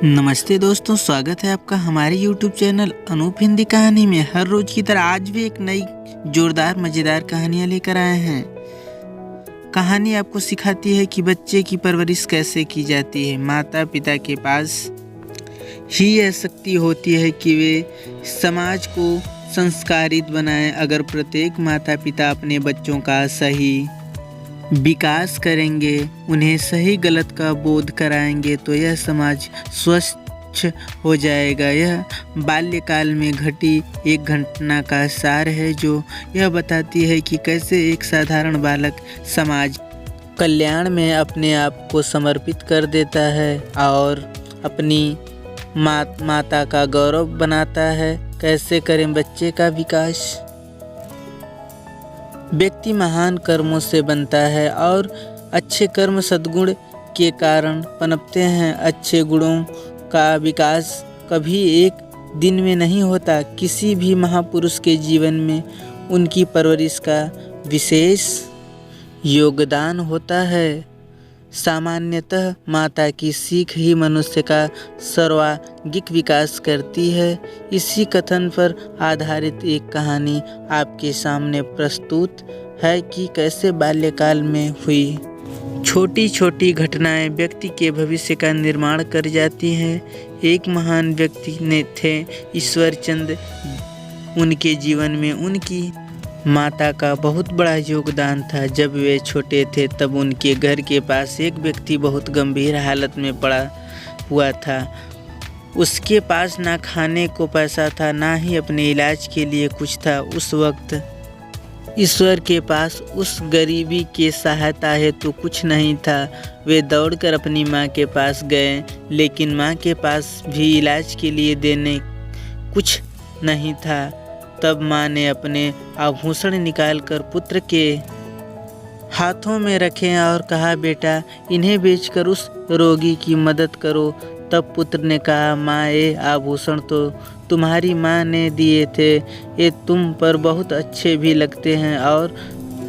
नमस्ते दोस्तों, स्वागत है आपका हमारे YouTube चैनल अनूप हिंदी कहानी में। हर रोज की तरह आज भी एक नई जोरदार मज़ेदार कहानियाँ लेकर आए हैं। कहानी आपको सिखाती है कि बच्चे की परवरिश कैसे की जाती है। माता पिता के पास ही यह शक्ति होती है कि वे समाज को संस्कारित बनाएं। अगर प्रत्येक माता पिता अपने बच्चों का सही विकास करेंगे, उन्हें सही गलत का बोध कराएंगे, तो यह समाज स्वच्छ हो जाएगा। यह बाल्यकाल में घटी एक घटना का सार है जो यह बताती है कि कैसे एक साधारण बालक समाज कल्याण में अपने आप को समर्पित कर देता है और अपनी माता का गौरव बनाता है। कैसे करें बच्चे का विकास। व्यक्ति महान कर्मों से बनता है और अच्छे कर्म सद्गुण के कारण पनपते हैं। अच्छे गुणों का विकास कभी एक दिन में नहीं होता। किसी भी महापुरुष के जीवन में उनकी परवरिश का विशेष योगदान होता है। सामान्यतः माता की सीख ही मनुष्य का सर्वांगीण विकास करती है। इसी कथन पर आधारित एक कहानी आपके सामने प्रस्तुत है कि कैसे बाल्यकाल में हुई छोटी छोटी घटनाएं व्यक्ति के भविष्य का निर्माण कर जाती हैं। एक महान व्यक्ति ने थे ईश्वरचंद। उनके जीवन में उनकी माता का बहुत बड़ा योगदान था। जब वे छोटे थे तब उनके घर के पास एक व्यक्ति बहुत गंभीर हालत में पड़ा हुआ था। उसके पास ना खाने को पैसा था, ना ही अपने इलाज के लिए कुछ था। उस वक्त ईश्वर के पास उस गरीबी के सहायता हेतु कुछ नहीं था। वे दौड़कर अपनी माँ के पास गए, लेकिन माँ के पास भी इलाज के लिए देने कुछ नहीं था। तब माँ ने अपने आभूषण निकालकर पुत्र के हाथों में रखे और कहा, बेटा इन्हें बेचकर उस रोगी की मदद करो। तब पुत्र ने कहा, माँ ये आभूषण तो तुम्हारी माँ ने दिए थे। ये तुम पर बहुत अच्छे भी लगते हैं और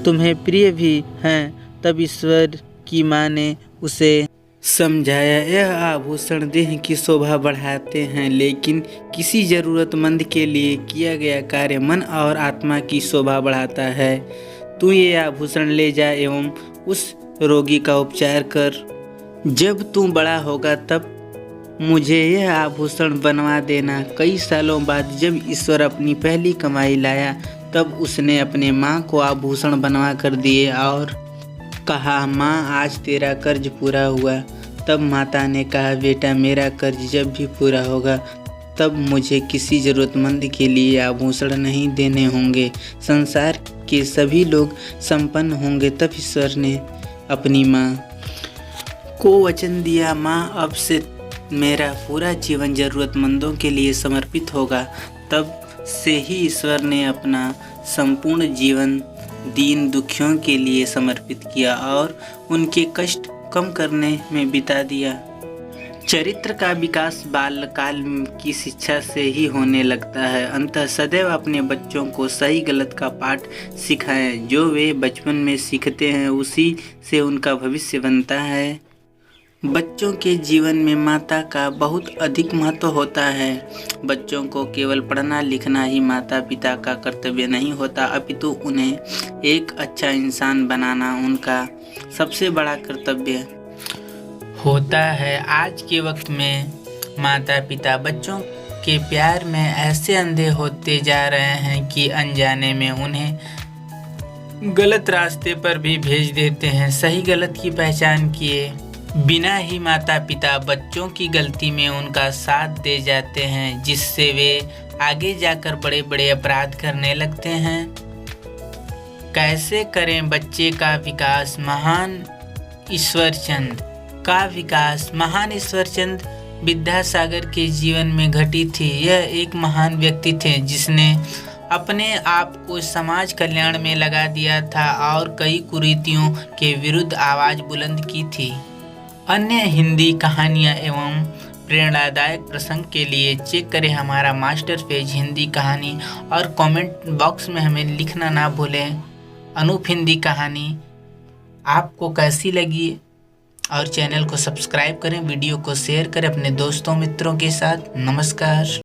तुम्हें प्रिय भी हैं। तब ईश्वर की माँ ने उसे समझाया, यह आभूषण देह की शोभा बढ़ाते हैं, लेकिन किसी ज़रूरतमंद के लिए किया गया कार्य मन और आत्मा की शोभा बढ़ाता है। तू ये आभूषण ले जा एवं उस रोगी का उपचार कर। जब तू बड़ा होगा तब मुझे यह आभूषण बनवा देना। कई सालों बाद जब ईश्वर अपनी पहली कमाई लाया तब उसने अपने माँ को आभूषण बनवा कर दिए और कहा, माँ आज तेरा कर्ज पूरा हुआ। तब माता ने कहा, बेटा मेरा कर्ज जब भी पूरा होगा तब मुझे किसी ज़रूरतमंद के लिए आभूषण नहीं देने होंगे। संसार के सभी लोग संपन्न होंगे। तब ईश्वर ने अपनी माँ को वचन दिया, माँ अब से मेरा पूरा जीवन ज़रूरतमंदों के लिए समर्पित होगा। तब से ही ईश्वर ने अपना संपूर्ण जीवन दीन दुखियों के लिए समर्पित किया और उनके कष्ट कम करने में बिता दिया। चरित्र का विकास बाल्यकाल की शिक्षा से ही होने लगता है। अतः सदैव अपने बच्चों को सही गलत का पाठ सिखाएं। जो वे बचपन में सीखते हैं उसी से उनका भविष्य बनता है। बच्चों के जीवन में माता का बहुत अधिक महत्व होता है। बच्चों को केवल पढ़ना लिखना ही माता पिता का कर्तव्य नहीं होता, अपितु उन्हें एक अच्छा इंसान बनाना उनका सबसे बड़ा कर्तव्य होता है। आज के वक्त में माता पिता बच्चों के प्यार में ऐसे अंधे होते जा रहे हैं कि अनजाने में उन्हें गलत रास्ते पर भी भेज देते हैं। सही गलत की पहचान किए बिना ही माता पिता बच्चों की गलती में उनका साथ दे जाते हैं, जिससे वे आगे जाकर बड़े बड़े अपराध करने लगते हैं। कैसे करें बच्चे का विकास। महान ईश्वरचंद का विकास। महान ईश्वरचंद विद्यासागर के जीवन में घटी थी। यह एक महान व्यक्ति थे जिसने अपने आप को समाज कल्याण में लगा दिया था और कई कुरीतियों के विरुद्ध आवाज़ बुलंद की थी। अन्य हिंदी कहानियाँ एवं प्रेरणादायक प्रसंग के लिए चेक करें हमारा मास्टर पेज हिंदी कहानी और कमेंट बॉक्स में हमें लिखना ना भूलें। अनूप हिंदी कहानी आपको कैसी लगी और चैनल को सब्सक्राइब करें, वीडियो को शेयर करें अपने दोस्तों मित्रों के साथ। नमस्कार।